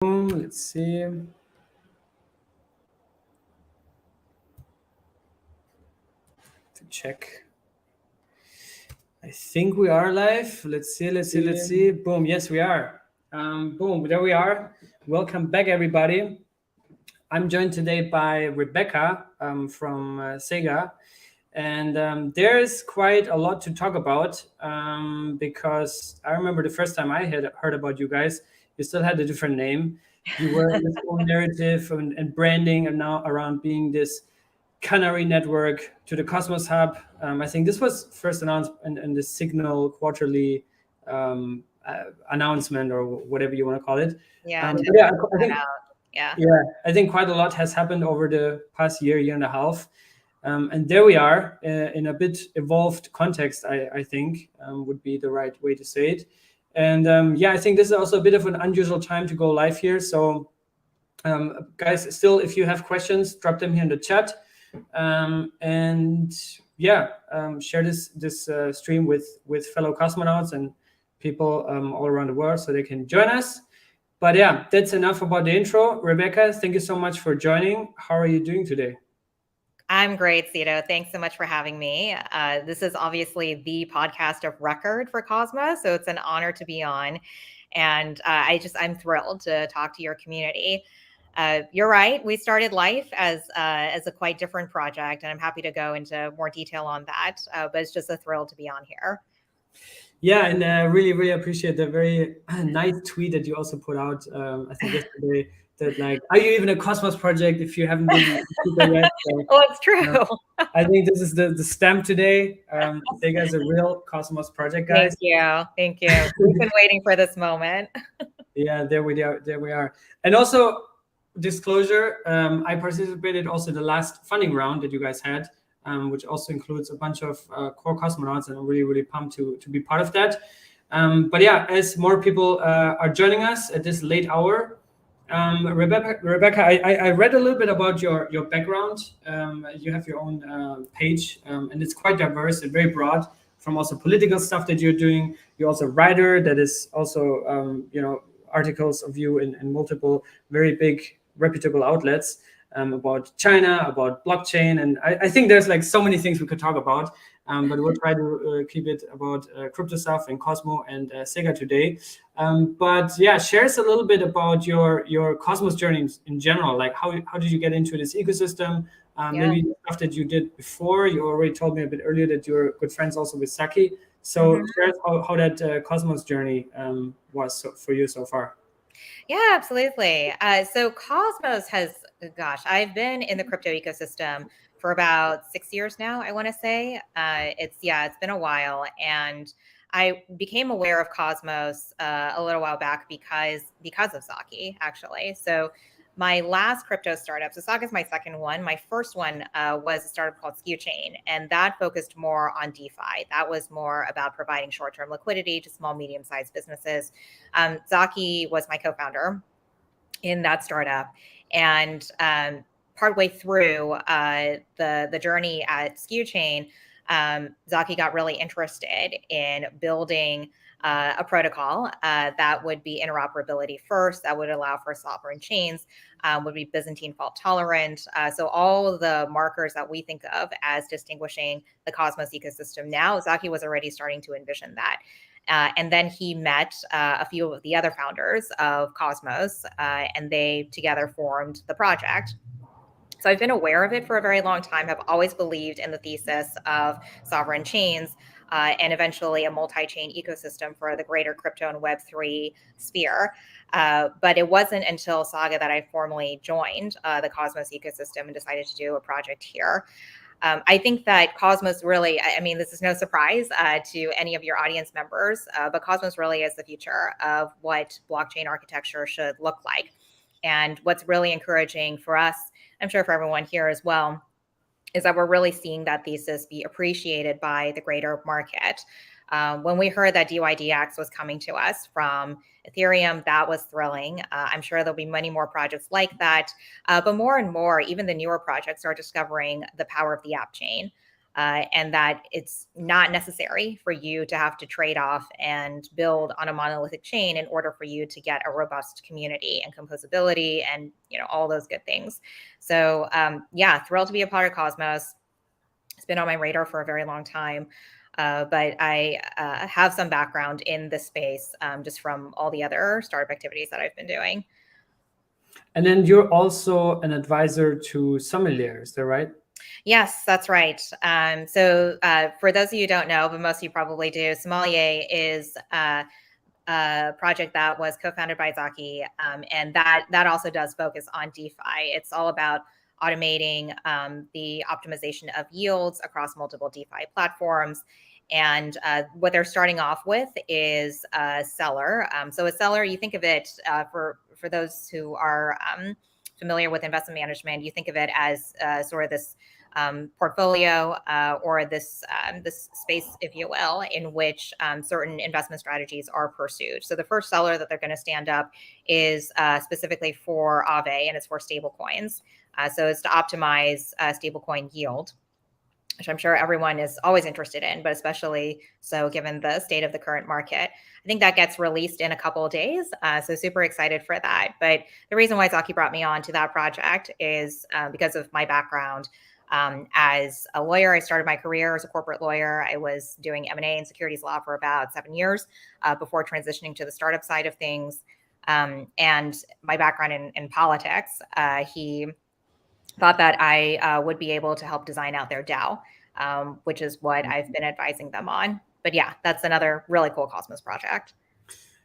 Let's see. To check. I think we are live. Let's see. Boom. Yes, we are. Boom. There we are. Welcome back, everybody. I'm joined today by Rebecca from Saga. And there's quite a lot to talk about because I remember the first time I had heard about you guys, you still had a different name. You were in this own narrative and branding, and now around being this canary network to the Cosmos Hub. I think this was first announced in the Signal quarterly announcement, or whatever you want to call it. Yeah, I think I think quite a lot has happened over the past year and a half. And there we are in a bit evolved context, I think would be the right way to say it. And I think this is also a bit of an unusual time to go live here. So guys, still, if you have questions, drop them here in the chat. Share this stream with fellow cosmonauts and people all around the world so they can join us. But yeah, that's enough about the intro. Rebecca, thank you so much for joining. How are you doing today? I'm great, Cito. Thanks so much for having me. This is obviously the podcast of record for Cosmos, so it's an honor to be on. And I'm thrilled to talk to your community. You're right. We started life as a quite different project, and I'm happy to go into more detail on that. But it's just a thrill to be on here. Yeah, and really, really appreciate the very nice tweet that you also put out, I think yesterday, that like, are you even a Cosmos project if you haven't been yet? So, well, it's true. I think this is the stamp today. Sega is a real Cosmos project, guys. Thank you. We've been waiting for this moment. Yeah, there we are. And also, disclosure, I participated also in the last funding round that you guys had, which also includes a bunch of core cosmonauts, and I'm really, really pumped to be part of that. But yeah, as more people are joining us at this late hour, Rebecca, I read a little bit about your background. You have your own page, and it's quite diverse and very broad, from also political stuff that you're doing. You're also a writer that is also, articles of you in multiple very big reputable outlets about China, about blockchain. And I think there's like so many things we could talk about, but we'll try to keep it about crypto stuff and Cosmo and Sega today. But yeah, share us a little bit about your Cosmos journey in general. Like how did you get into this ecosystem? Maybe stuff that you did before. You already told me a bit earlier that you're good friends also with Saki. So share us how that Cosmos journey was for you so far. Yeah, absolutely. So Cosmos I've been in the crypto ecosystem for about 6 years now, I want to say. It's been a while. And I became aware of Cosmos a little while back because of Zaki, actually. So my last crypto startup, so Saga is my second one. My first one was a startup called Sku Chain, and that focused more on DeFi. That was more about providing short-term liquidity to small, medium-sized businesses. Zaki was my co-founder in that startup, and partway through the journey at Sku Chain, Zaki got really interested in building a protocol that would be interoperability first, that would allow for sovereign chains, would be Byzantine fault tolerant. So all the markers that we think of as distinguishing the Cosmos ecosystem now, Zaki was already starting to envision that. And then he met a few of the other founders of Cosmos, and they together formed the project. So I've been aware of it for a very long time. I've always believed in the thesis of sovereign chains and eventually a multi-chain ecosystem for the greater crypto and Web3 sphere. But it wasn't until Saga that I formally joined the Cosmos ecosystem and decided to do a project here. I think that Cosmos really, this is no surprise to any of your audience members, but Cosmos really is the future of what blockchain architecture should look like. And what's really encouraging for us, I'm sure for everyone here as well, is that we're really seeing that thesis be appreciated by the greater market. When we heard that DYDX was coming to us from Ethereum, that was thrilling. I'm sure there'll be many more projects like that. But more and more, even the newer projects are discovering the power of the app chain. and that it's not necessary for you to have to trade off and build on a monolithic chain in order for you to get a robust community and composability and all those good things. So yeah, thrilled to be a part of Cosmos. It's been on my radar for a very long time. But I have some background in this space just from all the other startup activities that I've been doing. And then you're also an advisor to Sommelier, is that right? Yes, that's right. So for those of you who don't know, but most of you probably do, Sommelier is a project that was co-founded by Zaki, and that also does focus on DeFi. It's all about automating the optimization of yields across multiple DeFi platforms. And what they're starting off with is a seller. So a seller, you think of it for those who are familiar with investment management, you think of it as sort of this portfolio or this space, if you will, in which certain investment strategies are pursued. So the first seller that they're going to stand up is specifically for Aave, and it's for stablecoins. So it's to optimize stablecoin yield, which I'm sure everyone is always interested in, but especially so given the state of the current market. I think that gets released in a couple of days, so super excited for that. But the reason why Zaki brought me on to that project is because of my background. As a lawyer, I started my career as a corporate lawyer. I was doing M&A and securities law for about 7 years before transitioning to the startup side of things. And my background in politics, he thought that I would be able to help design out their DAO, which is what I've been advising them on. But yeah, that's another really cool Cosmos project.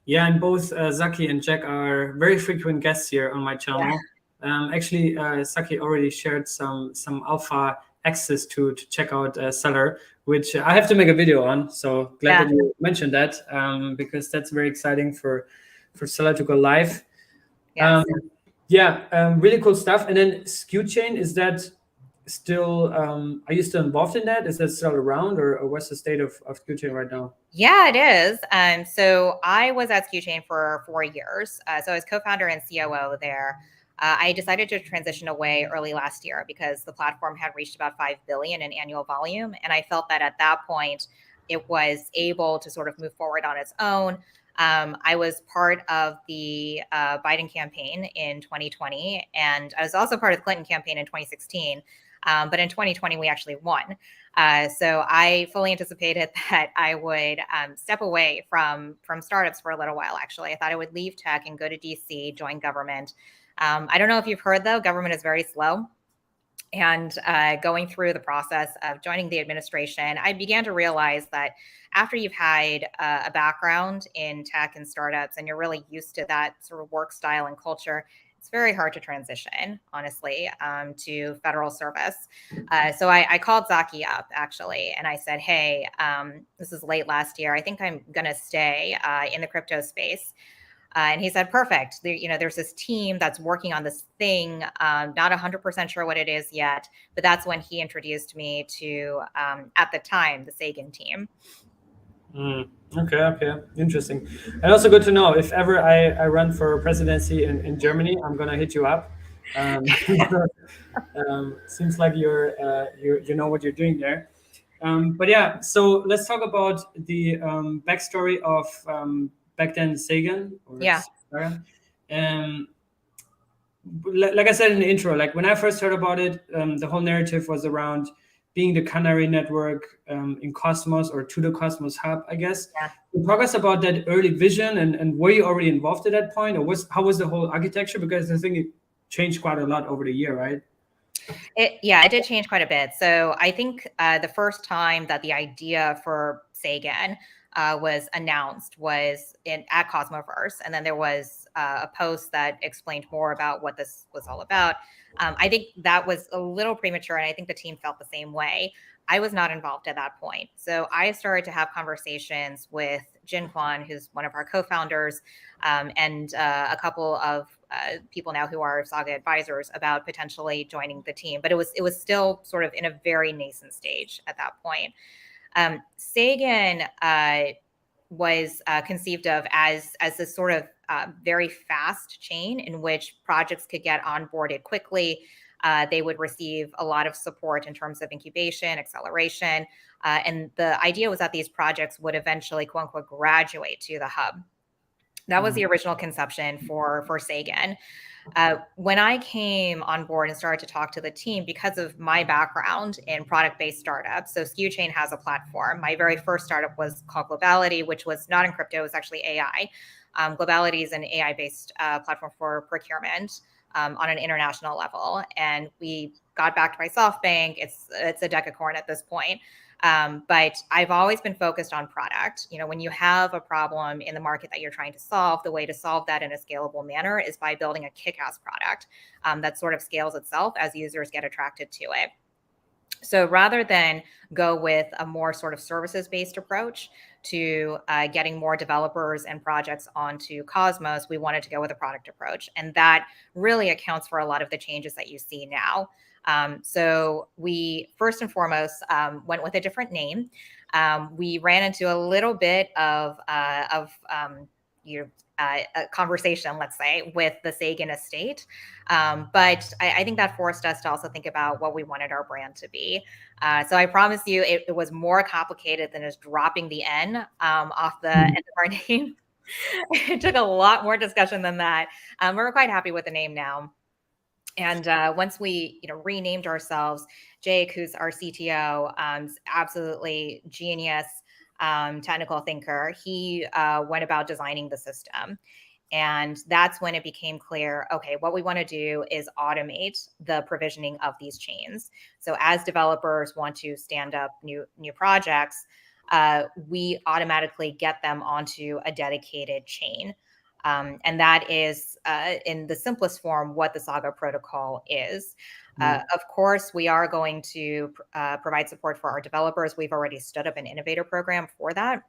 Yeah, and both Zaki and Jack are very frequent guests here on my channel. Yeah. Actually, Zaki already shared some alpha access to check out Seller, which I have to make a video on. So glad that you mentioned that because that's very exciting for Seller to go live. Yes. Really cool stuff. And then Sku Chain, is that still, are you still involved in that? Is that still around, or what's the state of Sku Chain right now? Yeah, it is. So I was at Sku Chain for 4 years. So I was co-founder and COO there. I decided to transition away early last year because the platform had reached about 5 billion in annual volume. And I felt that at that point, it was able to sort of move forward on its own. I was part of the Biden campaign in 2020, and I was also part of the Clinton campaign in 2016. But in 2020, we actually won. So I fully anticipated that I would step away from startups for a little while, actually. I thought I would leave tech and go to DC, join government. I don't know if you've heard, though, government is very slow. And going through the process of joining the administration, I began to realize that after you've had a background in tech and startups and you're really used to that sort of work style and culture, it's very hard to transition, honestly, to federal service. So I called Zaki up, actually, and I said, hey, this is late last year. I think I'm going to stay in the crypto space. And he said, perfect. There's this team that's working on this thing. Not 100% sure what it is yet, but that's when he introduced me to, at the time, the Sagan team. Okay. Interesting. And also good to know, if ever I run for presidency in Germany, I'm going to hit you up. Seems like you know what you're doing there. But yeah, so let's talk about the backstory of back then Sagan. Saga. Like I said in the intro, like when I first heard about it, the whole narrative was around being the canary network in Cosmos, or to the Cosmos hub, I guess. Yeah. Talk us about that early vision, and were you already involved at that point, or how was the whole architecture? Because I think it changed quite a lot over the year, right? It did change quite a bit. So I think the first time that the idea for Sagan was announced was at Cosmoverse, and then there was a post that explained more about what this was all about. I think that was a little premature, and I think the team felt the same way. I was not involved at that point. So I started to have conversations with Jin Kwan, who's one of our co-founders, and a couple of people now who are Saga advisors, about potentially joining the team. But it was still sort of in a very nascent stage at that point. Sagan was conceived of as this sort of very fast chain in which projects could get onboarded quickly. They would receive a lot of support in terms of incubation, acceleration. And the idea was that these projects would eventually, quote unquote, graduate to the hub. That was the original conception for Sagan. When I came on board and started to talk to the team, because of my background in product-based startups, so Sku Chain has a platform. My very first startup was called Globality, which was not in crypto, it was actually AI. Globality is an AI-based platform for procurement on an international level. And we got backed by SoftBank. It's a decacorn at this point. But I've always been focused on product. You know, when you have a problem in the market that you're trying to solve, the way to solve that in a scalable manner is by building a kick-ass product that sort of scales itself as users get attracted to it. So rather than go with a more sort of services-based approach to getting more developers and projects onto Cosmos, we wanted to go with a product approach. And that really accounts for a lot of the changes that you see now. So we first and foremost went with a different name. We ran into a little bit of a conversation, let's say, with the Sagan estate. But I think that forced us to also think about what we wanted our brand to be. So I promise you, it was more complicated than just dropping the N off the end of our name. It took a lot more discussion than that. We're quite happy with the name now. And once we, renamed ourselves, Jake, who's our CTO, absolutely genius technical thinker, he went about designing the system. And that's when it became clear, okay, what we want to do is automate the provisioning of these chains. So as developers want to stand up new projects, we automatically get them onto a dedicated chain. And that is, in the simplest form, what the Saga protocol is. Of course, we are going to provide support for our developers. We've already stood up an innovator program for that.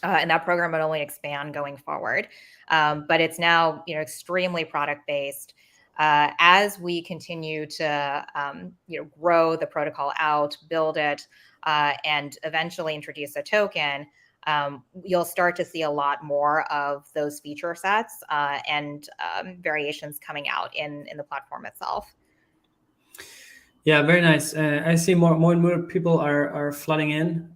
And that program will only expand going forward. But it's now, extremely product-based. As we continue to, grow the protocol out, build it, and eventually introduce a token, you'll start to see a lot more of those feature sets and variations coming out in the platform itself. Yeah, very nice. I see more and more people are flooding in.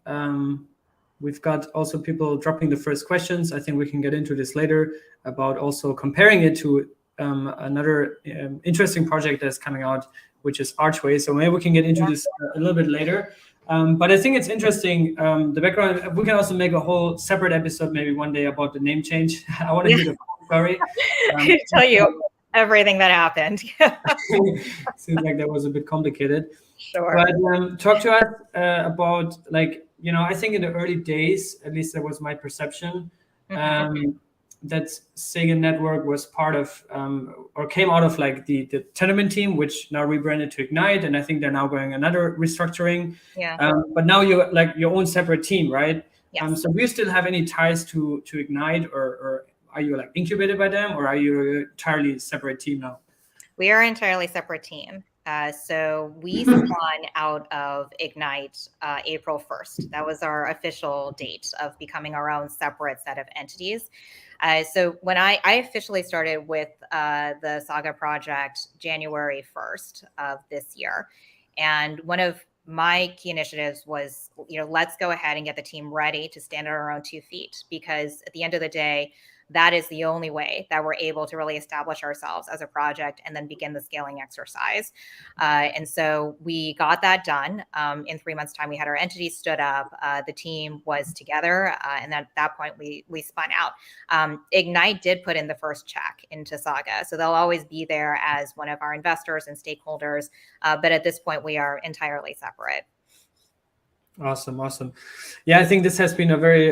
We've got also people dropping the first questions. I think we can get into this later about also comparing it to another interesting project that's coming out, which is Archway. So maybe we can get into this a little bit later. But I think it's interesting, the background. We can also make a whole separate episode maybe one day about the name change. I want to hear the story. I can tell you everything that happened. Seems like that was a bit complicated. Sure. But talk to us about, I think in the early days, at least that was my perception, that Sagan Network was part of or came out of the Tendermint team, which now rebranded to Ignite, and I think they're now going another restructuring. Yeah. But now you're your own separate team, right? Yes. So do you still have any ties to Ignite, or are you incubated by them, or are you an entirely separate team now? We are an entirely separate team. So we spun out of Ignite April 1st. That was our official date of becoming our own separate set of entities. So when I officially started with the Saga project January 1st of this year, and one of my key initiatives was, let's go ahead and get the team ready to stand on our own 2 feet, because at the end of the day, that is the only way that we're able to really establish ourselves as a project and then begin the scaling exercise. And so we got that done. In 3 months' time, we had our entity stood up. The team was together. And at that point, we spun out. Ignite did put in the first check into Saga. So they'll always be there as one of our investors and stakeholders. But at this point, we are entirely separate. Awesome. Yeah, I think this has been a very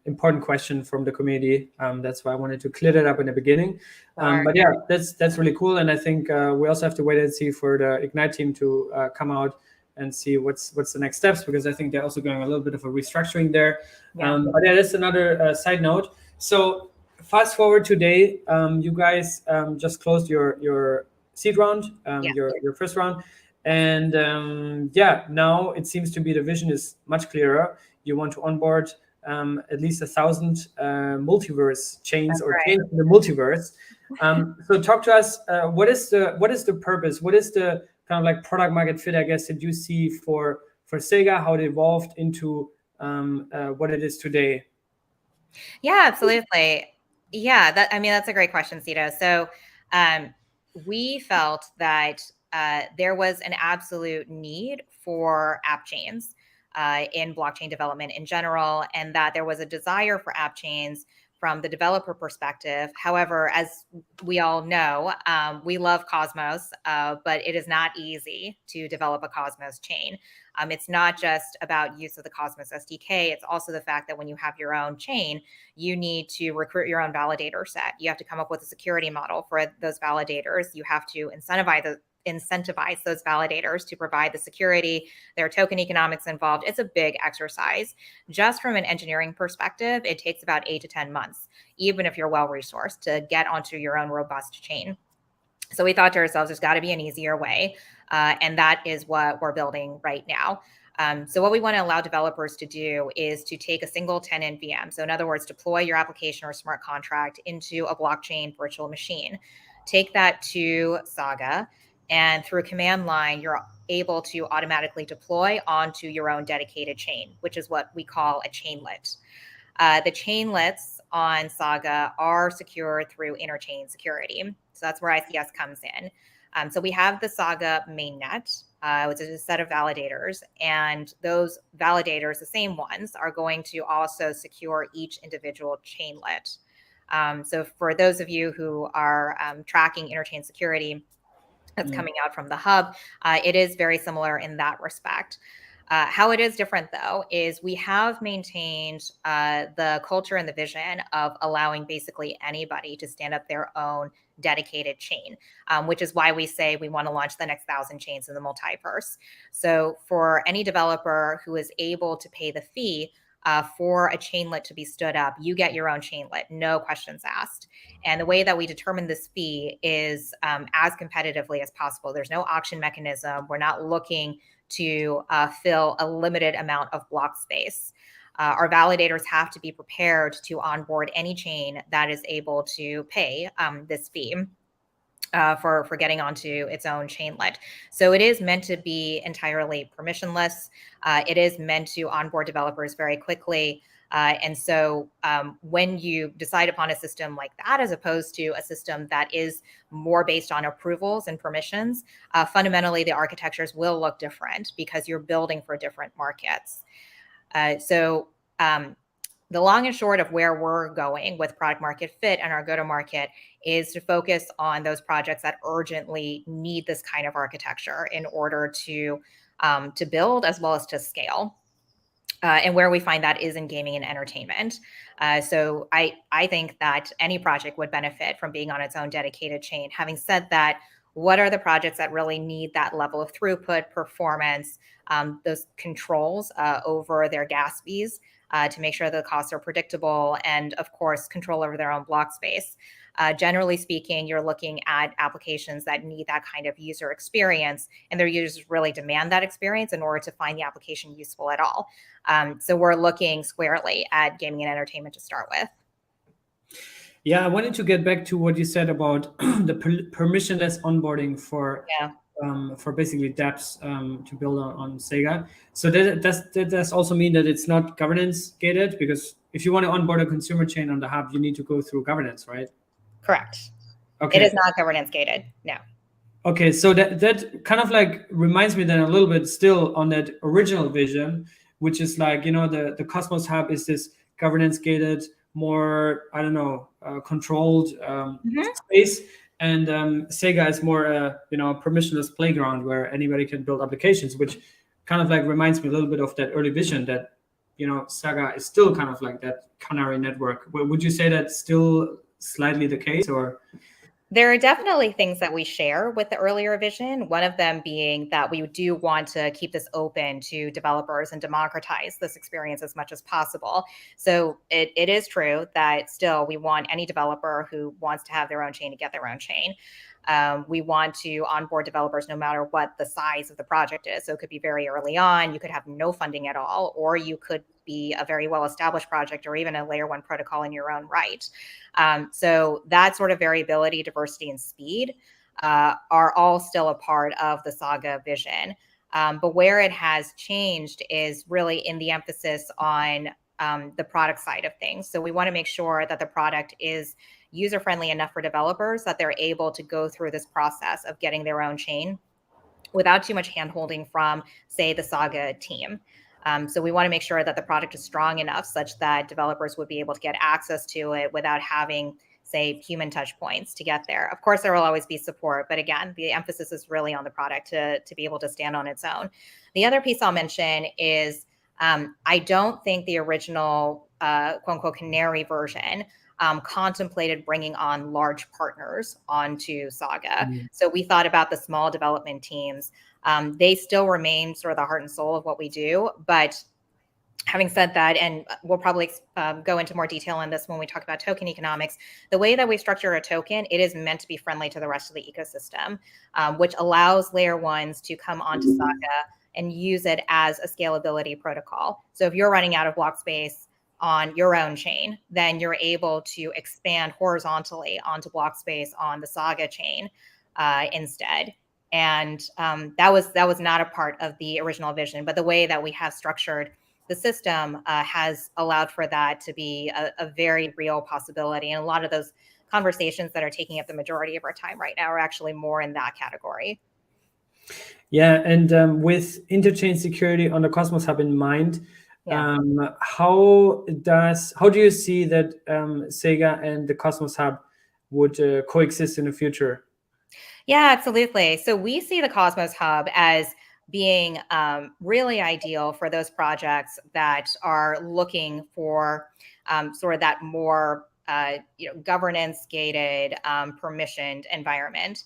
important question from the community. That's why I wanted to clear that up in the beginning. But yeah, that's really cool. And I think we also have to wait and see for the Ignite team to come out and see what's the next steps, because I think they're also going a little bit of a restructuring there. But yeah, that's another side note. So fast forward today, you guys just closed your seed round, your first round. And now it seems to be the vision is much clearer. You want to onboard at least 1,000 multiverse chains That's or right. chains in the multiverse. So talk to us. What is the purpose? What is the kind of like product market fit, I guess, that you see for Saga? How it evolved into what it is today? Yeah, absolutely. Yeah, that's a great question, Cito. So we felt that there was an absolute need for app chains in blockchain development in general, and that there was a desire for app chains from the developer perspective. However, as we all know, we love Cosmos, but it is not easy to develop a Cosmos chain. It's not just about use of the Cosmos SDK. It's also the fact that when you have your own chain, you need to recruit your own validator set. You have to come up with a security model for those validators. You have to incentivize those validators to provide the security. There are token economics involved. It's a big exercise. Just from an engineering perspective, it takes about 8 to 10 months, even if you're well-resourced, to get onto your own robust chain. So we thought to ourselves, there's got to be an easier way. And that is what we're building right now. So what we want to allow developers to do is to take a single tenant VM. So in other words, deploy your application or smart contract into a blockchain virtual machine. Take that to Saga, and through a command line, you're able to automatically deploy onto your own dedicated chain, which is what we call a chainlet. The chainlets on Saga are secured through interchain security. So that's where ICS comes in. So we have the Saga mainnet, which is a set of validators, and those validators, the same ones, are going to also secure each individual chainlet. So for those of you who are tracking interchain security that's coming out from the hub, it is very similar in that respect. How it is different, though, is we have maintained the culture and the vision of allowing basically anybody to stand up their own dedicated chain, which is why we say we want to launch the next 1,000 chains in the multiverse. So for any developer who is able to pay the fee for a chainlet to be stood up, you get your own chainlet, no questions asked. And the way that we determine this fee is as competitively as possible. There's no auction mechanism. We're not looking to fill a limited amount of block space. Our validators have to be prepared to onboard any chain that is able to pay this fee for getting onto its own chainlet. So it is meant to be entirely permissionless. It is meant to onboard developers very quickly. And so when you decide upon a system like that, as opposed to a system that is more based on approvals and permissions, fundamentally the architectures will look different because you're building for different markets. So the long and short of where we're going with product market fit and our go-to-market is to focus on those projects that urgently need this kind of architecture in order to build as well as to scale. And where we find that is in gaming and entertainment. So I think that any project would benefit from being on its own dedicated chain. Having said that, what are the projects that really need that level of throughput, performance, those controls over their gas fees to make sure the costs are predictable, and of course, control over their own block space? Generally speaking, you're looking at applications that need that kind of user experience, and their users really demand that experience in order to find the application useful at all. So we're looking squarely at gaming and entertainment to start with. Yeah, I wanted to get back to what you said about the permissionless onboarding for basically dApps to build on Saga. So that does also mean that it's not governance gated, because if you want to onboard a consumer chain on the hub, you need to go through governance, right? Correct. Okay. It is not governance gated. No. Okay, so that kind of like reminds me then a little bit still on that original vision, which is like, the Cosmos hub is this governance gated, more, I don't know, controlled space. And Saga is more a permissionless playground where anybody can build applications, which kind of like reminds me a little bit of that early vision that Saga is still kind of like that canary network. Would you say that's still slightly the case, or? There are definitely things that we share with the earlier vision, one of them being that we do want to keep this open to developers and democratize this experience as much as possible. So it is true that still we want any developer who wants to have their own chain to get their own chain. We want to onboard developers no matter what the size of the project is. So it could be very early on, you could have no funding at all, or you could be a very well-established project or even a layer 1 protocol in your own right. So that sort of variability, diversity, and speed are all still a part of the Saga vision. But where it has changed is really in the emphasis on the product side of things. So we want to make sure that the product is user-friendly enough for developers that they're able to go through this process of getting their own chain without too much hand-holding from, say, the Saga team. So we want to make sure that the product is strong enough such that developers would be able to get access to it without having, say, human touch points to get there. Of course, there will always be support, but again, the emphasis is really on the product to be able to stand on its own. The other piece I'll mention is I don't think the original quote unquote canary version contemplated bringing on large partners onto Saga. So we thought about the small development teams. They still remain sort of the heart and soul of what we do. But having said that, and we'll probably go into more detail on this when we talk about token economics, the way that we structure a token, it is meant to be friendly to the rest of the ecosystem, which allows layer 1s to come onto Saga and use it as a scalability protocol. So if you're running out of block space on your own chain, then you're able to expand horizontally onto block space on the Saga chain instead. And that was not a part of the original vision, but the way that we have structured the system has allowed for that to be a very real possibility. And a lot of those conversations that are taking up the majority of our time right now are actually more in that category. Yeah, and with interchain security on the Cosmos Hub in mind, how do you see that Saga and the Cosmos Hub would coexist in the future? Yeah, absolutely. So we see the Cosmos Hub as being really ideal for those projects that are looking for sort of that more governance gated, permissioned environment.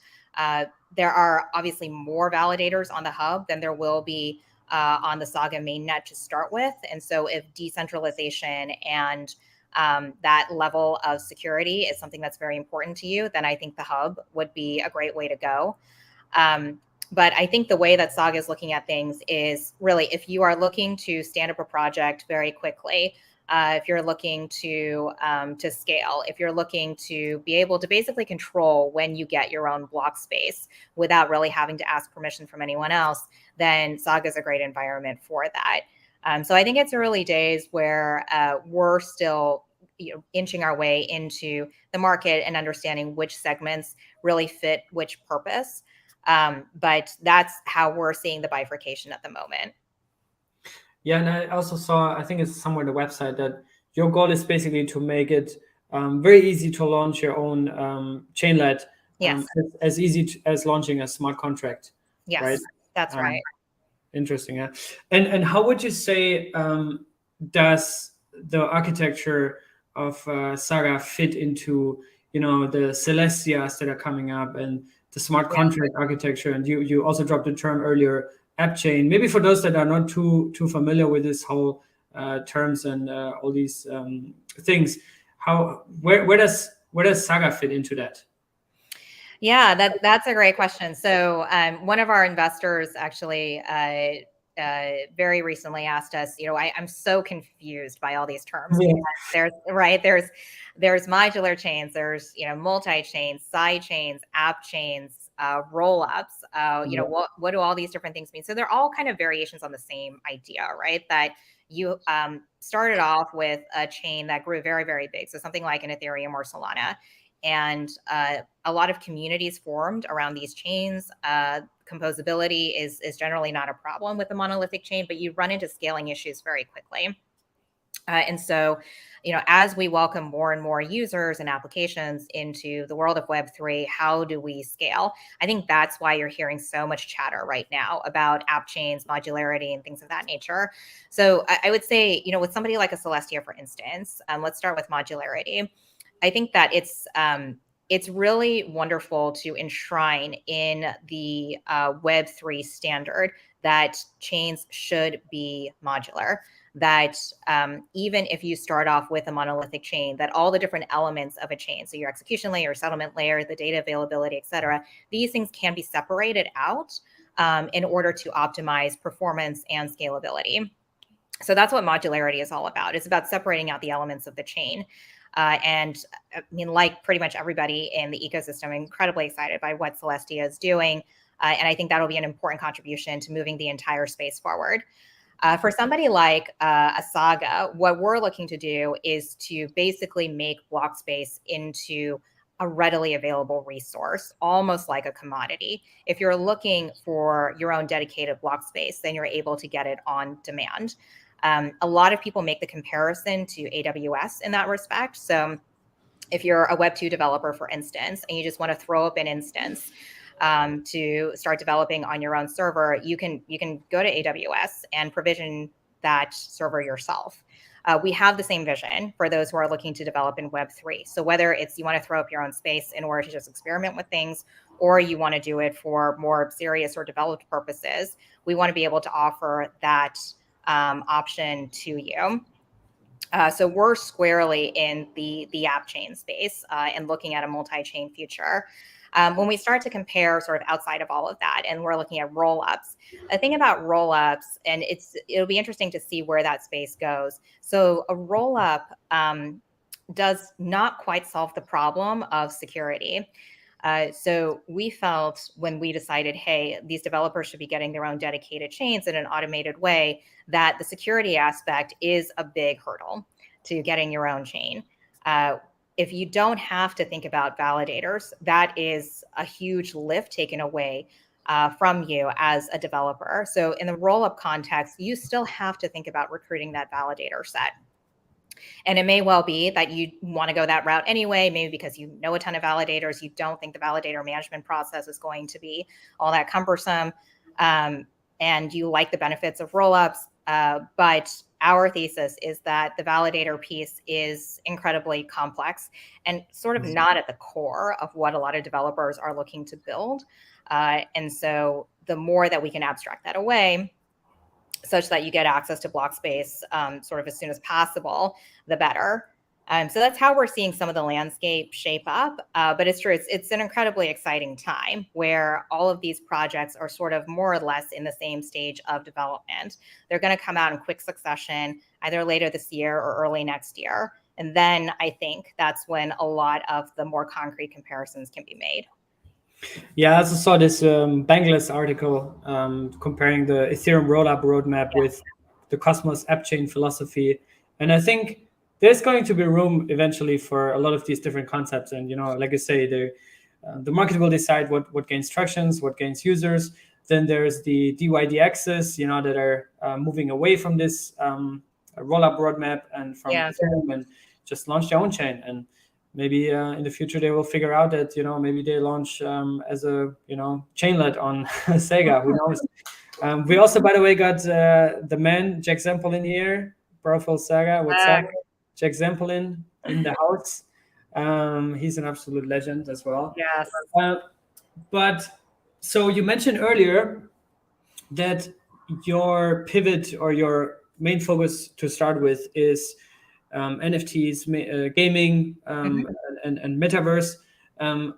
There are obviously more validators on the hub than there will be on the Saga mainnet to start with. And so if decentralization and that level of security is something that's very important to you, then I think the hub would be a great way to go. But I think the way that Saga is looking at things is really if you are looking to stand up a project very quickly, if you're looking to scale, if you're looking to be able to basically control when you get your own block space without really having to ask permission from anyone else, then Saga is a great environment for that. So I think it's early days where we're still inching our way into the market and understanding which segments really fit which purpose. But that's how we're seeing the bifurcation at the moment. Yeah, and I also saw, I think it's somewhere on the website, that your goal is basically to make it very easy to launch your own chainlet, yes. As easy as launching a smart contract. Yes, right? That's right. Interesting. Yeah. And how would you say does the architecture of Saga fit into the Celestias that are coming up and the smart contract architecture? And you also dropped the term earlier, app chain. Maybe for those that are not too familiar with this whole terms and all these things, where does Saga fit into that? Yeah, that's a great question. So one of our investors actually very recently asked us, I'm so confused by all these terms. There's modular chains, there's multi-chains, side chains, app chains, roll-ups. What do all these different things mean? So they're all kind of variations on the same idea, right? That you started off with a chain that grew very, very big. So something like an Ethereum or Solana. And a lot of communities formed around these chains. Composability is generally not a problem with a monolithic chain, but you run into scaling issues very quickly. And so, as we welcome more and more users and applications into the world of Web3, how do we scale? I think that's why you're hearing so much chatter right now about app chains, modularity, and things of that nature. So I would say, with somebody like a Celestia, for instance, let's start with modularity. I think that it's really wonderful to enshrine in the Web3 standard that chains should be modular, that even if you start off with a monolithic chain, that all the different elements of a chain, so your execution layer, settlement layer, the data availability, et cetera, these things can be separated out in order to optimize performance and scalability. So that's what modularity is all about. It's about separating out the elements of the chain. And I mean, like pretty much everybody in the ecosystem, I'm incredibly excited by what Celestia is doing. And I think that'll be an important contribution to moving the entire space forward. For somebody like a Saga, what we're looking to do is to basically make block space into a readily available resource, almost like a commodity. If you're looking for your own dedicated block space, then you're able to get it on demand. A lot of people make the comparison to AWS in that respect. So if you're a Web2 developer, for instance, and you just want to throw up an instance to start developing on your own server, you can go to AWS and provision that server yourself. We have the same vision for those who are looking to develop in Web3. So whether it's you want to throw up your own space in order to just experiment with things, or you want to do it for more serious or developed purposes, we want to be able to offer that option to you. So we're squarely in the app chain space and looking at a multi-chain future. When we start to compare sort of outside of all of that, and we're looking at rollups, the thing about rollups, and it'll be interesting to see where that space goes. So a rollup does not quite solve the problem of security. So we felt when we decided, hey, these developers should be getting their own dedicated chains in an automated way, that the security aspect is a big hurdle to getting your own chain. If you don't have to think about validators, that is a huge lift taken away from you as a developer. So in the rollup context, you still have to think about recruiting that validator set. And it may well be that you want to go that route anyway, maybe because you know a ton of validators, you don't think the validator management process is going to be all that cumbersome, and you like the benefits of rollups. But our thesis is that the validator piece is incredibly complex and sort of not at the core of what a lot of developers are looking to build. And so the more that we can abstract that away, such that you get access to block space sort of as soon as possible, the better. So that's how we're seeing some of the landscape shape up. But it's true, it's an incredibly exciting time where all of these projects are sort of more or less in the same stage of development. They're going to come out in quick succession, either later this year or early next year. And then I think that's when a lot of the more concrete comparisons can be made. Yeah, I also saw this Bangless article comparing the Ethereum rollup roadmap with the Cosmos app chain philosophy. And I think there's going to be room eventually for a lot of these different concepts. And, you know, like I say, the market will decide what gains tractions, what gains users. Then there's the DYD axis, you know, that are moving away from this rollup roadmap and from Ethereum and just launch their own chain. And maybe in the future they will figure out that, you know, maybe they launch as a, you know, chainlet on Saga. Who knows? We also, by the way, got the man Jack Zempolin here, Powerful Saga. What's up, Jack Zempolin in the house? He's an absolute legend as well. Yes. But so you mentioned earlier that your pivot or your main focus to start with is NFTs, gaming, and Metaverse.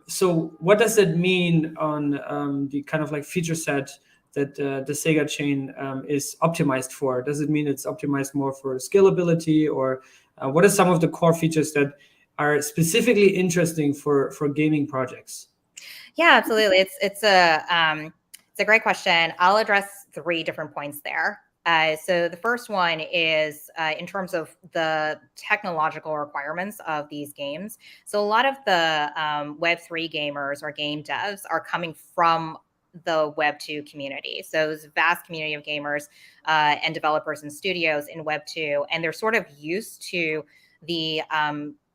So what does it mean on the kind of like feature set that the Saga chain is optimized for? Does it mean it's optimized more for scalability, or what are some of the core features that are specifically interesting for gaming projects? Yeah, absolutely. It's a great question. I'll address 3 different points there. So the first one is in terms of the technological requirements of these games. So a lot of the Web3 gamers or game devs are coming from the Web2 community. So there's a vast community of gamers and developers and studios in Web2, and they're sort of used to the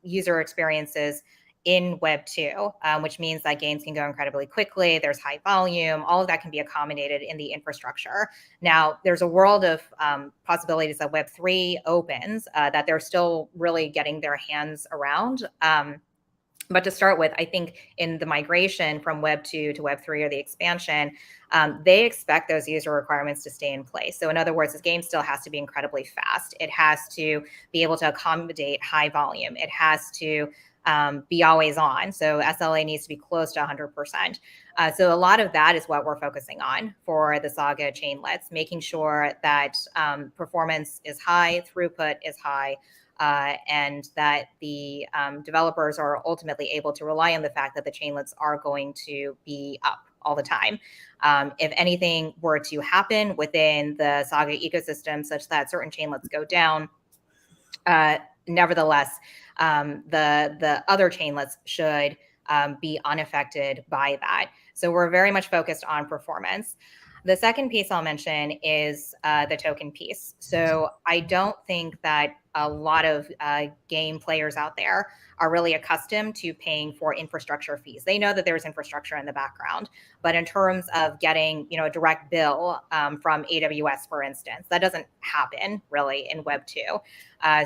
user experiences in Web 2, which means that games can go incredibly quickly. There's high volume. All of that can be accommodated in the infrastructure. Now, there's a world of possibilities that Web 3 opens that they're still really getting their hands around. But to start with, I think in the migration from Web 2 to Web 3 or the expansion, they expect those user requirements to stay in place. So in other words, this game still has to be incredibly fast. It has to be able to accommodate high volume. It has to be always on. So SLA needs to be close to 100%. So a lot of that is what we're focusing on for the Saga chainlets, making sure that performance is high, throughput is high, and that the developers are ultimately able to rely on the fact that the chainlets are going to be up all the time. If anything were to happen within the Saga ecosystem such that certain chainlets go down, nevertheless, the other chainlets should be unaffected by that. So we're very much focused on performance. The second piece I'll mention is the token piece. So I don't think that a lot of game players out there are really accustomed to paying for infrastructure fees. They know that there's infrastructure in the background, but in terms of getting, a direct bill from AWS, for instance, that doesn't happen really in Web 2.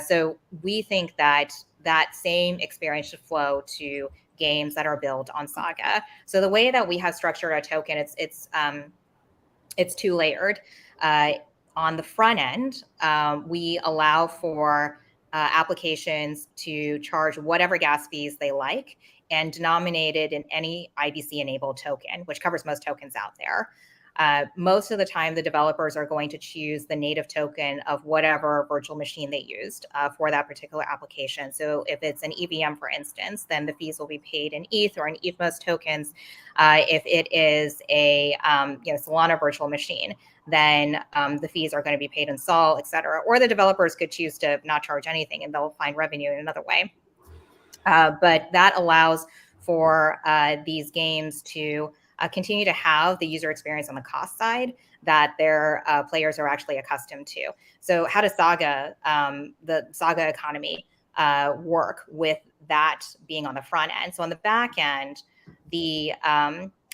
So we think that that same experience should flow to games that are built on Saga. So the way that we have structured our token, it's two-layered. On the front end, we allow for applications to charge whatever gas fees they like and denominate it in any IBC-enabled token, which covers most tokens out there. Most of the time, the developers are going to choose the native token of whatever virtual machine they used for that particular application. So if it's an EVM, for instance, then the fees will be paid in ETH or in Evmos tokens. If it is a Solana virtual machine, then the fees are going to be paid in Sol, et cetera. Or the developers could choose to not charge anything and they'll find revenue in another way. But that allows for these games to continue to have the user experience on the cost side that their players are actually accustomed to. So how does Saga, the Saga economy, work with that being on the front end? So on the back end, the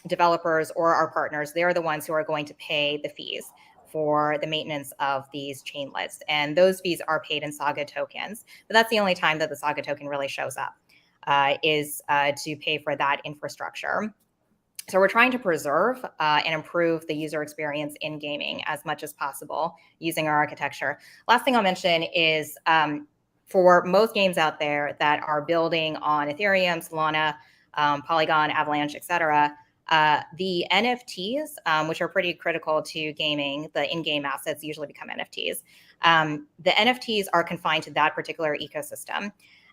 developers or our partners, they're the ones who are going to pay the fees for the maintenance of these chainlets. And those fees are paid in Saga tokens. But that's the only time that the Saga token really shows up, is to pay for that infrastructure. So we're trying to preserve and improve the user experience in gaming as much as possible using our architecture. Last thing I'll mention is for most games out there that are building on Ethereum, Solana, Polygon, Avalanche, et cetera, the NFTs, which are pretty critical to gaming, the in-game assets usually become NFTs. The NFTs are confined to that particular ecosystem.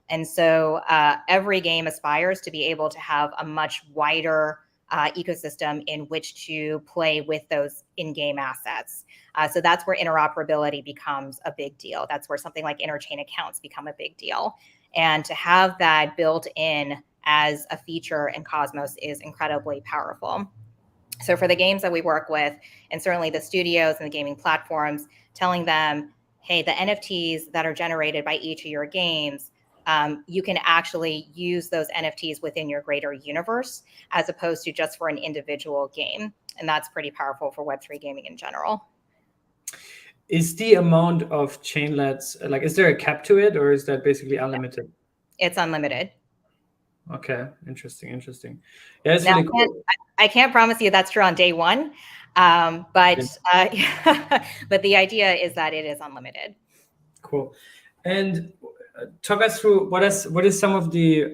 And so every game aspires to be able to have a much wider ecosystem in which to play with those in-game assets. So that's where interoperability becomes a big deal. That's where something like interchain accounts become a big deal. And to have that built in as a feature in Cosmos is incredibly powerful. So for the games that we work with, and certainly the studios and the gaming platforms, telling them, hey, the NFTs that are generated by each of your games, you can actually use those NFTs within your greater universe as opposed to just for an individual game. And that's pretty powerful for Web3 gaming in general. Is the amount of chainlets, like, is there a cap to it, or is that basically unlimited? It's unlimited. Okay, interesting. Yeah, it's really cool. I can't promise you that's true on day one, but the idea is that it is unlimited. Cool. And talk us through what is some of the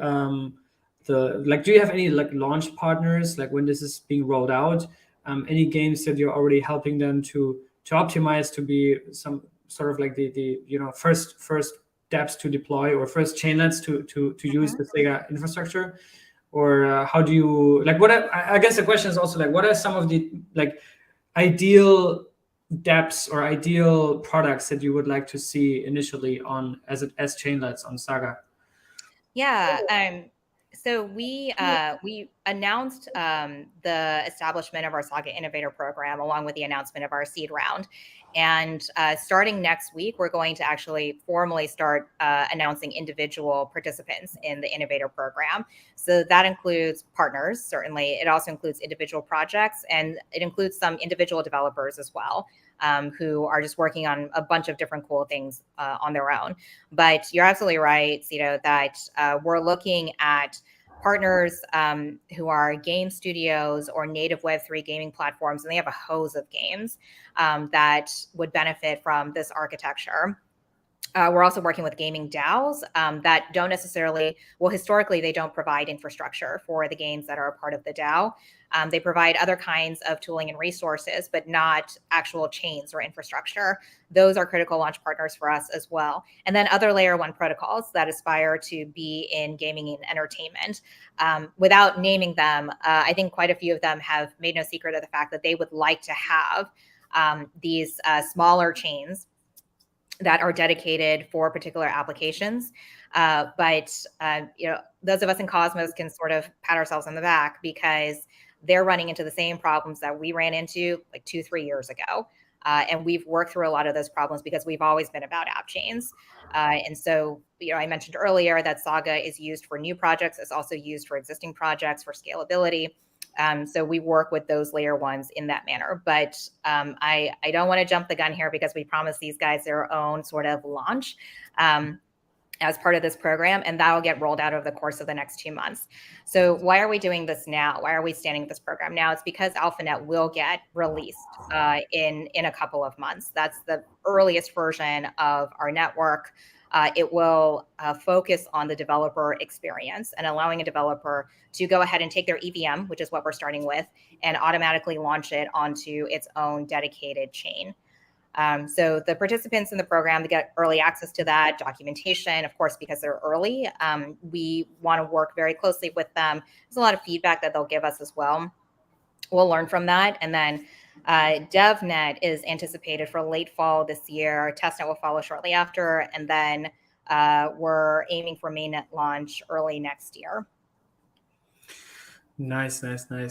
like, do you have any like launch partners, like when this is being rolled out, any games that you're already helping them to optimize to be some sort of like the first steps to deploy, or first chainlets to use the Sega infrastructure? Or how do you, like, what I guess the question is also like, what are some of the like ideal dApps or ideal products that you would like to see initially on as chainlets on Saga? Yeah. So we announced the establishment of our Saga Innovator Program along with the announcement of our seed round. And starting next week, we're going to actually formally start announcing individual participants in the Innovator Program. So that includes partners, certainly. It also includes individual projects, and it includes some individual developers as well, who are just working on a bunch of different cool things on their own. But you're absolutely right, Cito, that we're looking at partners who are game studios or native Web3 gaming platforms, and they have a hose of games that would benefit from this architecture. We're also working with gaming DAOs that don't necessarily, well, historically, they don't provide infrastructure for the games that are a part of the DAO. They provide other kinds of tooling and resources, but not actual chains or infrastructure. Those are critical launch partners for us as well. And then other layer one protocols that aspire to be in gaming and entertainment. Without naming them, I think quite a few of them have made no secret of the fact that they would like to have these smaller chains that are dedicated for particular applications. But those of us in Cosmos can sort of pat ourselves on the back because they're running into the same problems that we ran into like 2-3 years ago. And we've worked through a lot of those problems because we've always been about app chains. And so, I mentioned earlier that Saga is used for new projects. It's also used for existing projects for scalability. So we work with those layer ones in that manner. But I don't want to jump the gun here because we promised these guys their own sort of launch as part of this program, and that'll get rolled out over the course of the next 2 months. So why are we doing this now? Why are we standing this program now? It's because AlphaNet will get released in a couple of months. That's the earliest version of our network. It will focus on the developer experience and allowing a developer to go ahead and take their EVM, which is what we're starting with, and automatically launch it onto its own dedicated chain. So the participants in the program, they get early access to that documentation, of course, because they're early. We want to work very closely with them. There's a lot of feedback that they'll give us as well. We'll learn from that. And then DevNet is anticipated for late fall this year. Testnet will follow shortly after. And then we're aiming for mainnet launch early next year. Nice.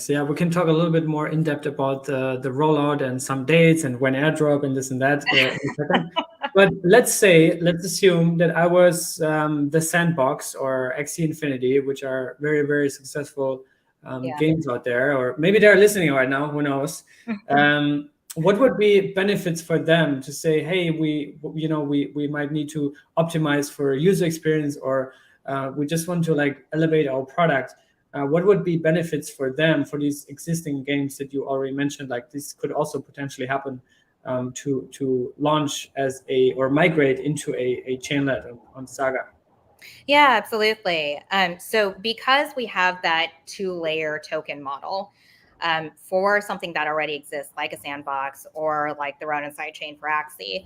Yeah, we can talk a little bit more in depth about the rollout and some dates and when airdrop and this and that in a second. But let's assume that I was the Sandbox or Axie Infinity, which are very, very successful games out there, or maybe they're listening right now. Who knows? What would be benefits for them to say, hey, we might need to optimize for user experience, or we just want to like elevate our product. What would be benefits for them for these existing games that you already mentioned? Like this could also potentially happen to launch or migrate into a chainlet on Saga. Yeah, absolutely. So because we have that 2-layer token model for something that already exists, like a Sandbox or like the Ronin sidechain for Axie,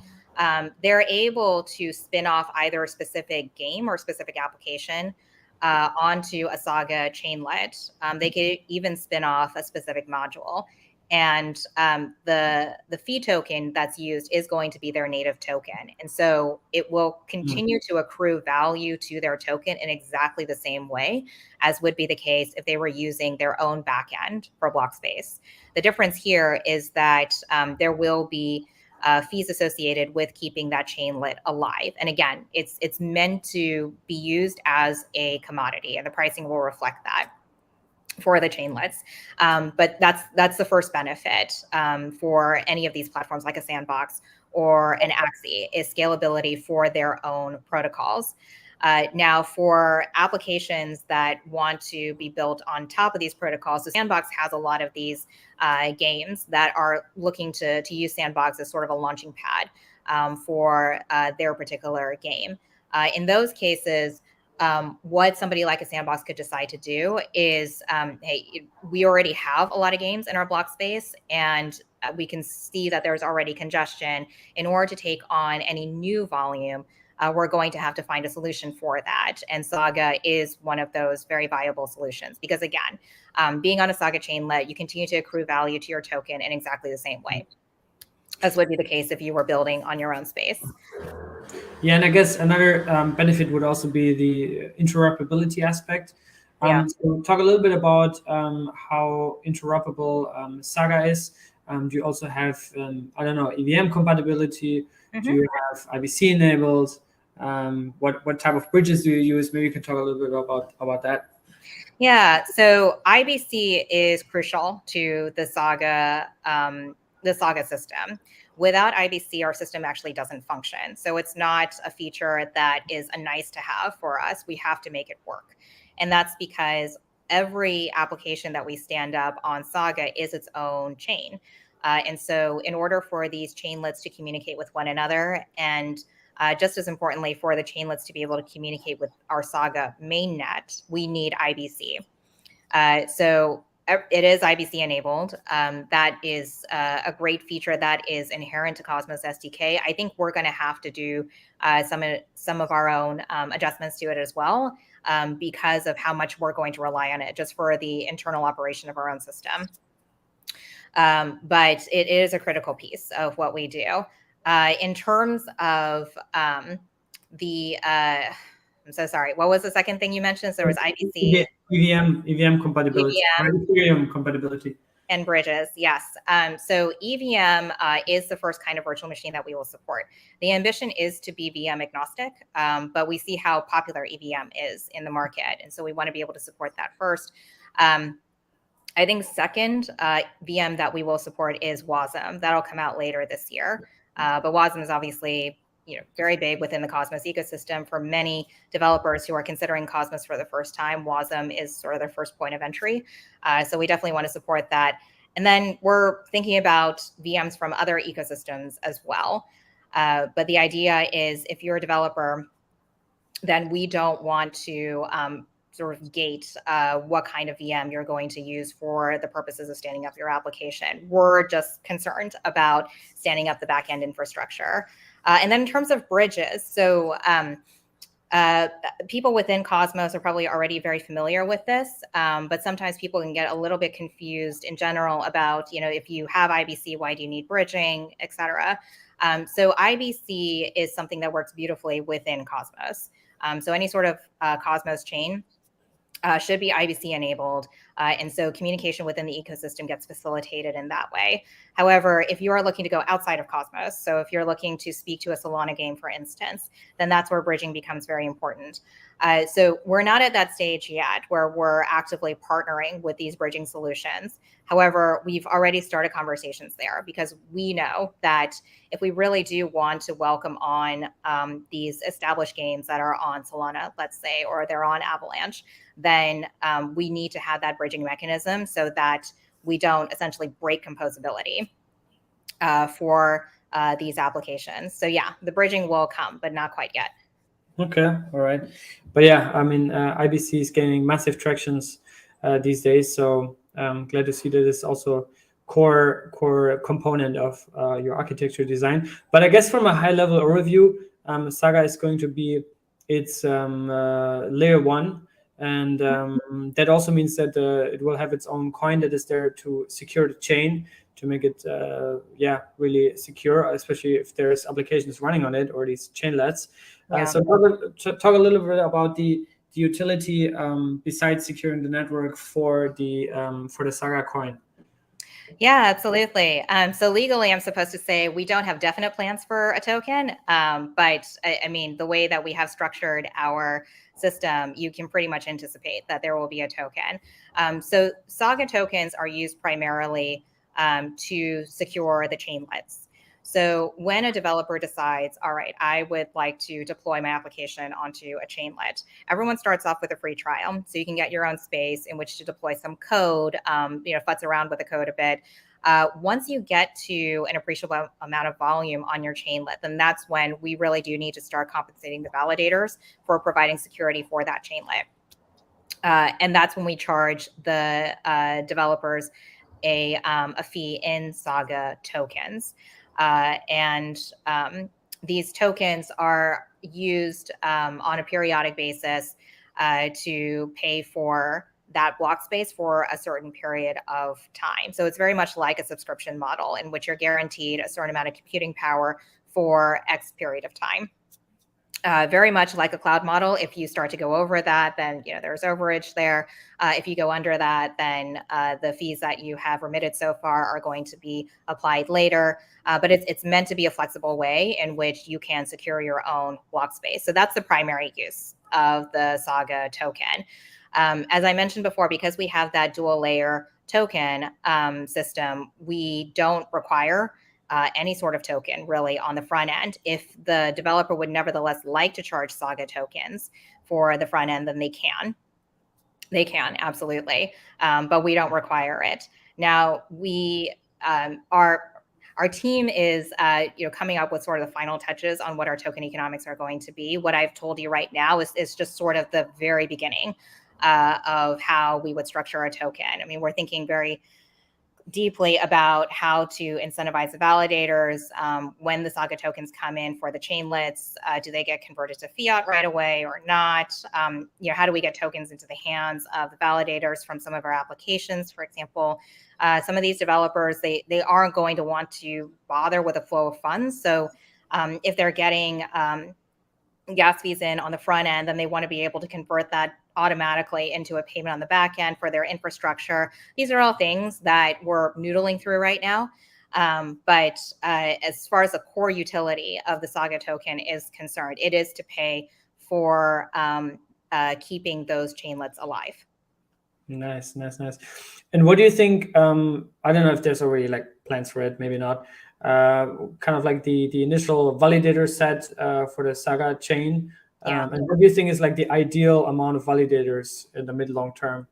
they're able to spin off either a specific game or specific application onto a Saga chainlet. They could even spin off a specific module. And the fee token that's used is going to be their native token. And so it will continue to accrue value to their token in exactly the same way as would be the case if they were using their own backend for block space. The difference here is that there will be fees associated with keeping that chainlet alive. And again, it's meant to be used as a commodity, and the pricing will reflect that for the chainlets. But that's the first benefit for any of these platforms like a Sandbox or an Axie is scalability for their own protocols. Now, for applications that want to be built on top of these protocols, so Sandbox has a lot of these games that are looking to use Sandbox as sort of a launching pad for their particular game. In those cases, what somebody like a Sandbox could decide to do is, hey, we already have a lot of games in our block space, and we can see that there's already congestion. In order to take on any new volume, we're going to have to find a solution for that. And Saga is one of those very viable solutions because, again, being on a Saga chainlet, you continue to accrue value to your token in exactly the same way as would be the case if you were building on your own space. Yeah, and I guess another benefit would also be the interoperability aspect. So talk a little bit about how interoperable Saga is. Do you also have, EVM compatibility? Do you have IBC enabled? What type of bridges do you use? Maybe you can talk a little bit about that. Yeah, so IBC is crucial to the Saga system. Without IBC, our system actually doesn't function. So it's not a feature that is a nice to have for us. We have to make it work. And that's because every application that we stand up on Saga is its own chain. And so in order for these chainlets to communicate with one another and just as importantly, for the chainlets to be able to communicate with our Saga mainnet, we need IBC. So it is IBC enabled. That is a great feature that is inherent to Cosmos SDK. I think we're going to have to do some of our own adjustments to it as well, because of how much we're going to rely on it just for the internal operation of our own system. But it is a critical piece of what we do. In terms of I'm so sorry. What was the second thing you mentioned? So there was IBC. EVM compatibility. Ethereum compatibility. And bridges, yes. So EVM is the first kind of virtual machine that we will support. The ambition is to be VM agnostic, but we see how popular EVM is in the market. And so we want to be able to support that first. I think second VM that we will support is WASM. That'll come out later this year. But WASM is obviously very big within the Cosmos ecosystem. For many developers who are considering Cosmos for the first time, WASM is sort of their first point of entry. So we definitely want to support that. And then we're thinking about VMs from other ecosystems as well. But the idea is if you're a developer, then we don't want to sort of gate what kind of VM you're going to use for the purposes of standing up your application. We're just concerned about standing up the backend infrastructure. And then in terms of bridges, so people within Cosmos are probably already very familiar with this, but sometimes people can get a little bit confused in general about, if you have IBC, why do you need bridging, et cetera. So IBC is something that works beautifully within Cosmos. So any sort of Cosmos chain should be IBC enabled. And so communication within the ecosystem gets facilitated in that way. However, if you are looking to go outside of Cosmos, so if you're looking to speak to a Solana game, for instance, then that's where bridging becomes very important. So we're not at that stage yet where we're actively partnering with these bridging solutions. However, we've already started conversations there because we know that if we really do want to welcome on these established games that are on Solana, let's say, or they're on Avalanche, then we need to have that bridging mechanism so that we don't essentially break composability for these applications. So yeah, the bridging will come, but not quite yet. Okay, all right. But yeah, I mean, IBC is gaining massive tractions these days. So glad to see that it's also core component of your architecture design. But I guess from a high level overview, Saga is going to be its layer 1. And that also means that it will have its own coin that is there to secure the chain, to make it really secure, especially if there's applications running on it or these chainlets. Yeah. So talk a little bit about the utility besides securing the network for the Saga coin. Yeah, absolutely. So legally, I'm supposed to say we don't have definite plans for a token, but I mean, the way that we have structured our system, you can pretty much anticipate that there will be a token. So Saga tokens are used primarily to secure the chainlets. So when a developer decides, all right, I would like to deploy my application onto a chainlet, everyone starts off with a free trial. So you can get your own space in which to deploy some code, futz around with the code a bit. Once you get to an appreciable amount of volume on your chainlet, then that's when we really do need to start compensating the validators for providing security for that chainlet. And that's when we charge the developers a fee in Saga tokens. These tokens are used on a periodic basis to pay for that block space for a certain period of time. So it's very much like a subscription model in which you're guaranteed a certain amount of computing power for X period of time. Very much like a cloud model. If you start to go over that, then there's overage there. If you go under that, then the fees that you have remitted so far are going to be applied later. But it's meant to be a flexible way in which you can secure your own block space. So that's the primary use of the Saga token. As I mentioned before, because we have that dual layer token system, we don't require any sort of token really on the front end. If the developer would nevertheless like to charge Saga tokens for the front end, then they can. They can, absolutely. But we don't require it. Now, our our team is coming up with sort of the final touches on what our token economics are going to be. What I've told you right now is just sort of the very beginning of how we would structure our token. I mean, we're thinking very deeply about how to incentivize the validators when the Saga tokens come in for the chainlets. Do they get converted to fiat right away or not? How do we get tokens into the hands of the validators from some of our applications? For example, some of these developers, they aren't going to want to bother with a flow of funds. So if they're getting gas fees in on the front end, then they want to be able to convert that automatically into a payment on the back end for their infrastructure. These are all things that we're noodling through right now. But as far as the core utility of the Saga token is concerned, it is to pay for keeping those chainlets alive. Nice. And what do you think? I don't know if there's already like plans for it, maybe not. Kind of like the initial validator set for the Saga chain. And what do you think is like the ideal amount of validators in the mid-long term?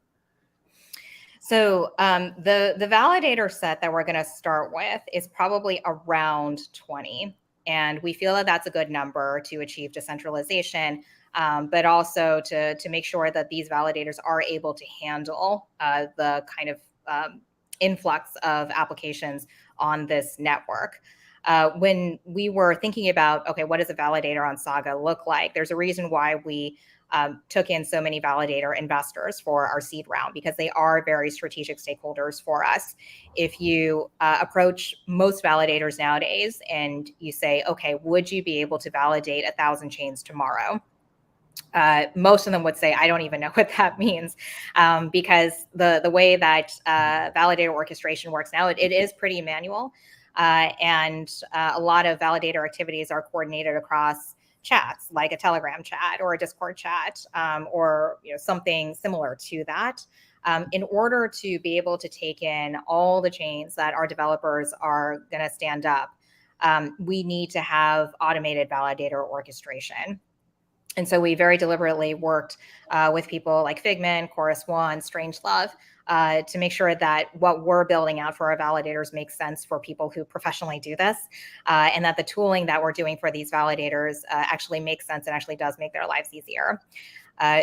So the validator set that we're going to start with is probably around 20. And we feel that that's a good number to achieve decentralization, but also to make sure that these validators are able to handle the kind of influx of applications on this network. When we were thinking about, okay, what does a validator on Saga look like? There's a reason why we took in so many validator investors for our seed round, because they are very strategic stakeholders for us. If you approach most validators nowadays and you say, okay, would you be able to validate 1,000 chains tomorrow? Most of them would say, I don't even know what that means, because the way that validator orchestration works now, it is pretty manual. And a lot of validator activities are coordinated across chats, like a Telegram chat or a Discord chat, or something similar to that. In order to be able to take in all the chains that our developers are going to stand up, we need to have automated validator orchestration. And so we very deliberately worked with people like Figment, Chorus One, Strangelove, to make sure that what we're building out for our validators makes sense for people who professionally do this, and that the tooling that we're doing for these validators actually makes sense and actually does make their lives easier.